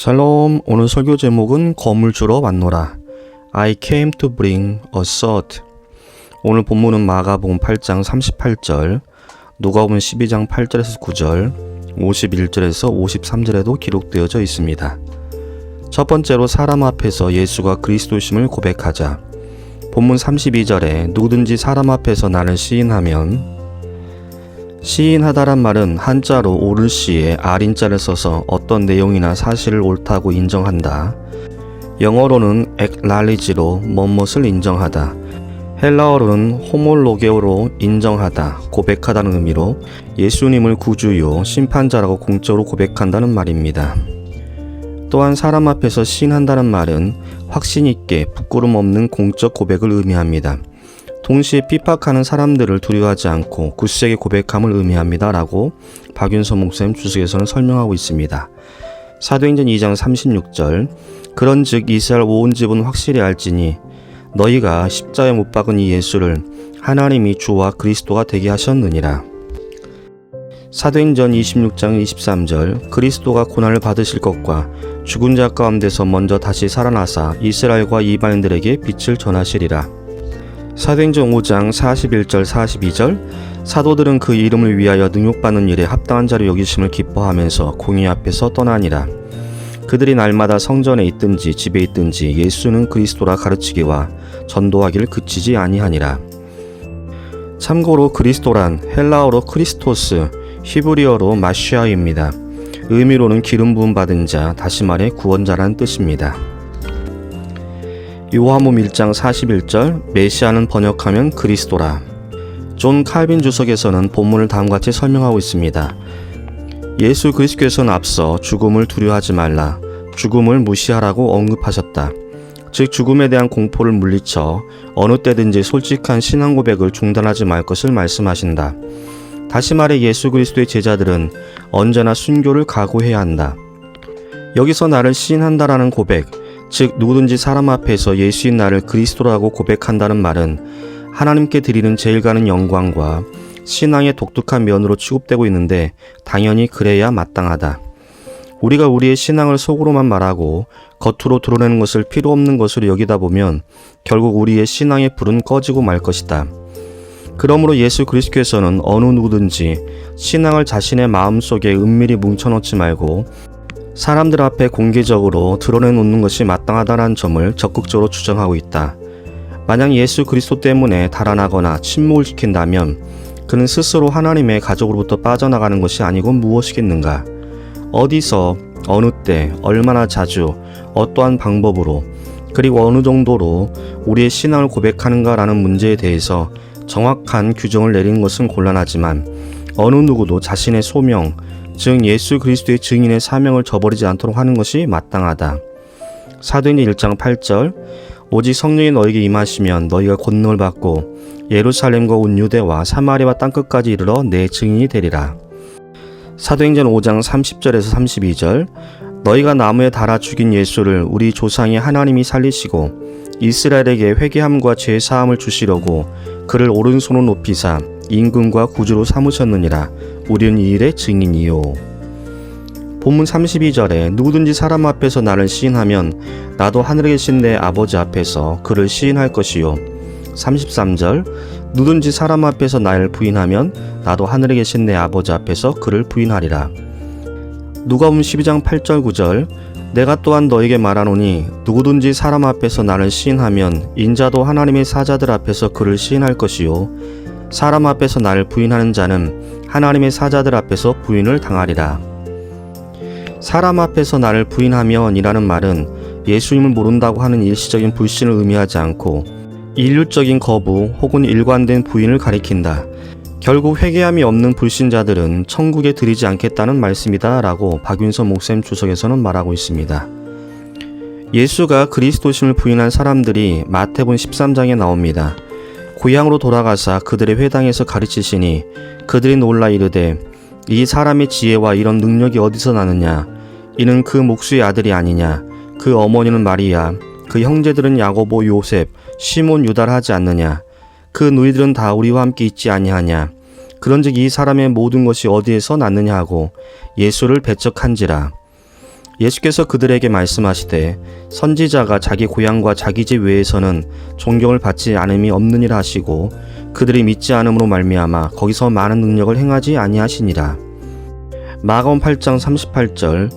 샬롬. 오늘 설교 제목은 검을 주러 왔노라. I came to bring a sword. 오늘 본문은 마가복음 8장 38절, 누가복음 12장 8절에서 9절, 51절에서 53절에도 기록되어져 있습니다. 첫 번째로 사람 앞에서 예수가 그리스도심을 고백하자. 본문 32절에 누구든지 사람 앞에서 나를 시인하면, 시인하다란 말은 한자로 옳을 시에 R인자를 써서 어떤 내용이나 사실을 옳다고 인정한다. 영어로는 acknowledge로 뭐뭇을 인정하다. 헬라어로는 호몰로게오로 인정하다, 고백하다는 의미로 예수님을 구주요, 심판자라고 공적으로 고백한다는 말입니다. 또한 사람 앞에서 시인한다는 말은 확신 있게 부끄럼 없는 공적 고백을 의미합니다. 동시에 핍박하는 사람들을 두려워하지 않고 굳세게 고백함을 의미합니다 라고 박윤서 목사님 주석에서는 설명하고 있습니다. 사도행전 2장 36절, 그런즉 이스라엘 온 집은 확실히 알지니 너희가 십자가에 못 박은 이 예수를 하나님이 주와 그리스도가 되게 하셨느니라. 사도행전 26장 23절, 그리스도가 고난을 받으실 것과 죽은 자 가운데서 먼저 다시 살아나사 이스라엘과 이방인들에게 빛을 전하시리라. 사도행전 5장 41절 42절, 사도들은 그 이름을 위하여 능욕받는 일에 합당한 자로 여기심을 기뻐하면서 공의 앞에서 떠나니라. 그들이 날마다 성전에 있든지 집에 있든지 예수는 그리스도라 가르치기와 전도하기를 그치지 아니하니라. 참고로 그리스도란 헬라어로 크리스토스, 히브리어로 마시아입니다. 의미로는 기름 부음 받은 자, 다시 말해 구원자라는 뜻입니다. 요한복음 1장 41절, 메시아는 번역하면 그리스도라. 존 칼빈 주석에서는 본문을 다음같이 설명하고 있습니다. 예수 그리스도께서는 앞서 죽음을 두려워하지 말라, 죽음을 무시하라고 언급하셨다. 즉 죽음에 대한 공포를 물리쳐 어느 때든지 솔직한 신앙 고백을 중단하지 말 것을 말씀하신다. 다시 말해 예수 그리스도의 제자들은 언제나 순교를 각오해야 한다. 여기서 나를 시인한다라는 고백, 즉 누구든지 사람 앞에서 예수인 나를 그리스도라고 고백한다는 말은 하나님께 드리는 제일 가는 영광과 신앙의 독특한 면으로 취급되고 있는데 당연히 그래야 마땅하다. 우리가 우리의 신앙을 속으로만 말하고 겉으로 드러내는 것을 필요 없는 것으로 여기다 보면 결국 우리의 신앙의 불은 꺼지고 말 것이다. 그러므로 예수 그리스도께서는 어느 누구든지 신앙을 자신의 마음속에 은밀히 뭉쳐놓지 말고 사람들 앞에 공개적으로 드러내놓는 것이 마땅하다는 점을 적극적으로 주장하고 있다. 만약 예수 그리스도 때문에 달아나거나 침묵을 지킨다면 그는 스스로 하나님의 가족으로부터 빠져나가는 것이 아니고 무엇이겠는가? 어디서, 어느 때, 얼마나 자주, 어떠한 방법으로, 그리고 어느 정도로 우리의 신앙을 고백하는가라는 문제에 대해서 정확한 규정을 내리는 것은 곤란하지만 어느 누구도 자신의 소명, 즉 예수 그리스도의 증인의 사명을 저버리지 않도록 하는 것이 마땅하다. 사도행전 1장 8절, 오직 성령이 너에게 임하시면 너희가 권능을 받고 예루살렘과 온 유대와 사마리아와 땅끝까지 이르러 내 증인이 되리라. 사도행전 5장 30절에서 32절, 너희가 나무에 달아 죽인 예수를 우리 조상의 하나님이 살리시고 이스라엘에게 회개함과 죄 사함을 주시려고 그를 오른손으로 높이사 임금과 구주로 삼으셨느니라. 우리는 이 일의 증인이요. 본문 32절에 누구든지 사람 앞에서 나를 시인하면 나도 하늘에 계신 내 아버지 앞에서 그를 시인할 것이요. 33절, 누구든지 사람 앞에서 나를 부인하면 나도 하늘에 계신 내 아버지 앞에서 그를 부인하리라. 누가복음 12장 8절 9절, 내가 또한 너에게 말하노니 누구든지 사람 앞에서 나를 시인하면 인자도 하나님의 사자들 앞에서 그를 시인할 것이요. 사람 앞에서 나를 부인하는 자는 하나님의 사자들 앞에서 부인을 당하리라. 사람 앞에서 나를 부인하면 이라는 말은 예수님을 모른다고 하는 일시적인 불신을 의미하지 않고 인류적인 거부 혹은 일관된 부인을 가리킨다. 결국 회개함이 없는 불신자들은 천국에 들이지 않겠다는 말씀이다 라고 박윤서 목사님 주석에서는 말하고 있습니다. 예수가 그리스도심을 부인한 사람들이 마태복음 13장에 나옵니다. 고향으로 돌아가사 그들의 회당에서 가르치시니 그들이 놀라 이르되 이 사람의 지혜와 이런 능력이 어디서 나느냐? 이는 그 목수의 아들이 아니냐? 그 어머니는 마리아, 그 형제들은 야고보, 요셉, 시몬, 유다라 하지 않느냐? 그 누이들은 다 우리와 함께 있지 아니하냐? 그런즉 이 사람의 모든 것이 어디에서 났느냐 하고 예수를 배척한지라. 예수께서 그들에게 말씀하시되 선지자가 자기 고향과 자기 집 외에서는 존경을 받지 않음이 없느니라 하시고 그들이 믿지 않음으로 말미암아 거기서 많은 능력을 행하지 아니하시니라. 마가복음 8장 38절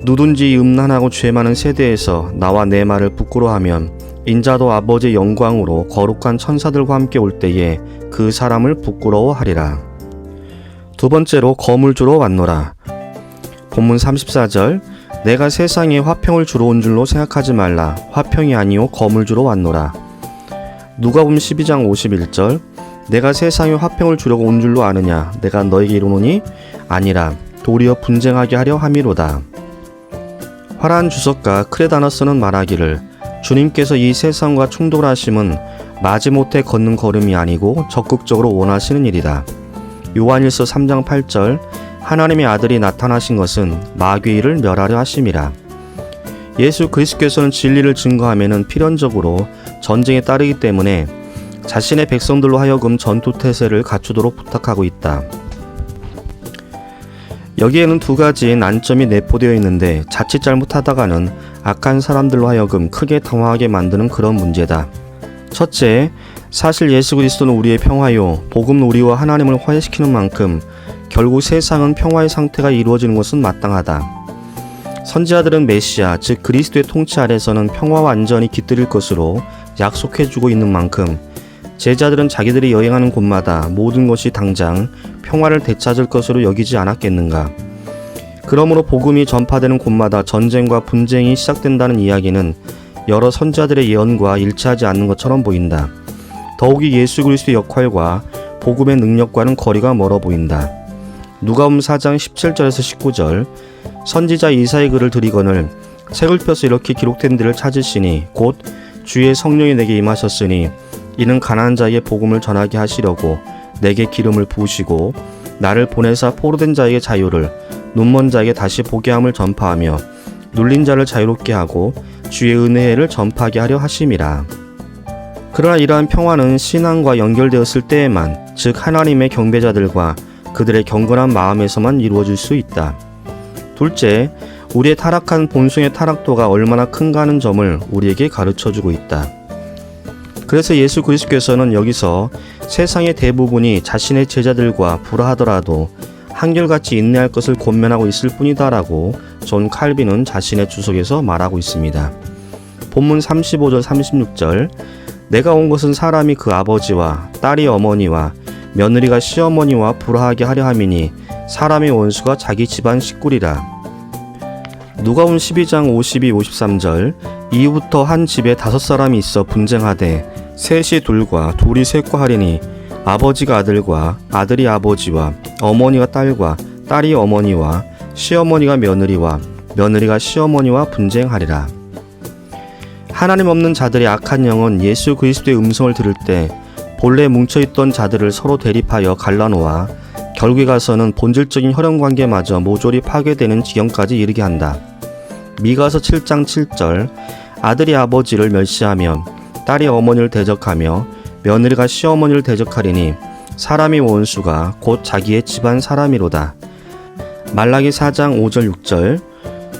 누든지 음란하고 죄 많은 세대에서 나와 내 말을 부끄러워하면 인자도 아버지의 영광으로 거룩한 천사들과 함께 올 때에 그 사람을 부끄러워하리라. 두 번째로 거물 주러 왔노라. 본문 34절 내가 세상에 화평을 주러 온 줄로 생각하지 말라. 화평이 아니요 거물 주러 왔노라. 누가복음 12장 51절 내가 세상에 화평을 주려고 온 줄로 아느냐. 내가 너에게 이르노니 아니라 도리어 분쟁하게 하려 함이로다. 화란 주석가 크레다너스는 말하기를 주님께서 이 세상과 충돌하심은 마지못해 걷는 걸음이 아니고 적극적으로 원하시는 일이다. 요한일서 3장 8절 하나님의 아들이 나타나신 것은 마귀를 멸하려 하심이라. 예수 그리스도께서는 진리를 증거하면은 필연적으로 전쟁에 따르기 때문에 자신의 백성들로 하여금 전투태세를 갖추도록 부탁하고 있다. 여기에는 두 가지 난점이 내포되어 있는데 자칫 잘못하다가는 악한 사람들로 하여금 크게 당황하게 만드는 그런 문제다. 첫째, 사실 예수 그리스도는 우리의 평화요, 복음은 우리와 하나님을 화해시키는 만큼 결국 세상은 평화의 상태가 이루어지는 것은 마땅하다. 선지자들은 메시아, 즉 그리스도의 통치 아래서는 평화와 안전이 깃들일 것으로 약속해주고 있는 만큼 제자들은 자기들이 여행하는 곳마다 모든 것이 당장 평화를 되찾을 것으로 여기지 않았겠는가. 그러므로 복음이 전파되는 곳마다 전쟁과 분쟁이 시작된다는 이야기는 여러 선지자들의 예언과 일치하지 않는 것처럼 보인다. 더욱이 예수 그리스도의 역할과 복음의 능력과는 거리가 멀어 보인다. 누가복음 4장 17절에서 19절 선지자 이사의 글을 들이거늘 책을 펴서 이렇게 기록된 데를 찾으시니 곧 주의 성령이 내게 임하셨으니 이는 가난한 자에게 복음을 전하게 하시려고 내게 기름을 부으시고 나를 보내사 포로된 자에게 자유를 눈먼 자에게 다시 보게 함을 전파하며 눌린 자를 자유롭게 하고 주의 은혜를 전파하게 하려 하심이라. 그러나 이러한 평화는 신앙과 연결되었을 때에만, 즉 하나님의 경배자들과 그들의 경건한 마음에서만 이루어질 수 있다. 둘째, 우리의 타락한 본성의 타락도가 얼마나 큰가 하는 점을 우리에게 가르쳐주고 있다. 그래서 예수 그리스도께서는 여기서 세상의 대부분이 자신의 제자들과 불화하더라도 한결같이 인내할 것을 권면하고 있을 뿐이다 라고 존 칼빈은 자신의 주석에서 말하고 있습니다. 본문 35절 36절 내가 온 것은 사람이 그 아버지와 딸이 어머니와 며느리가 시어머니와 불화하게 하려 함이니 사람의 원수가 자기 집안 식구리라. 누가복음 12장 52, 53절 이후부터 한 집에 5사람이 있어 분쟁하되 셋이 둘과 둘이 셋과 하리니 아버지가 아들과 아들이 아버지와 어머니가 딸과 딸이 어머니와 시어머니가 며느리와 며느리가 시어머니와 분쟁하리라. 하나님 없는 자들의 악한 영은 예수 그리스도의 음성을 들을 때 본래 뭉쳐있던 자들을 서로 대립하여 갈라놓아 결국에 가서는 본질적인 혈연관계마저 모조리 파괴되는 지경까지 이르게 한다. 미가서 7장 7절 아들이 아버지를 멸시하며 딸이 어머니를 대적하며 며느리가 시어머니를 대적하리니 사람의 원수가 곧 자기의 집안 사람이로다. 말라기 4장 5절 6절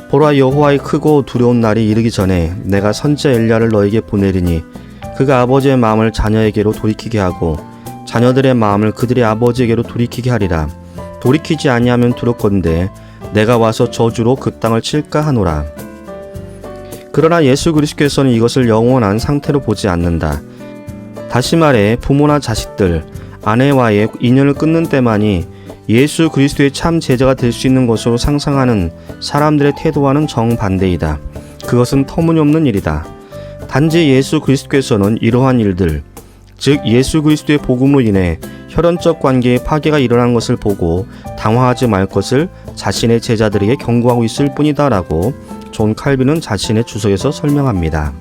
보라 여호와의 크고 두려운 날이 이르기 전에 내가 선지자 엘리야를 너에게 보내리니 그가 아버지의 마음을 자녀에게로 돌이키게 하고 자녀들의 마음을 그들의 아버지에게로 돌이키게 하리라. 돌이키지 아니하면 두렵건대 내가 와서 저주로 그 땅을 칠까 하노라. 그러나 예수 그리스도께서는 이것을 영원한 상태로 보지 않는다. 다시 말해 부모나 자식들, 아내와의 인연을 끊는 때만이 예수 그리스도의 참 제자가 될 수 있는 것으로 상상하는 사람들의 태도와는 정반대이다. 그것은 터무니없는 일이다. 단지 예수 그리스도께서는 이러한 일들, 즉 예수 그리스도의 복음으로 인해 혈연적 관계의 파괴가 일어난 것을 보고 당황하지 말 것을 자신의 제자들에게 경고하고 있을 뿐이다 라고 존 칼빈은 자신의 주석에서 설명합니다.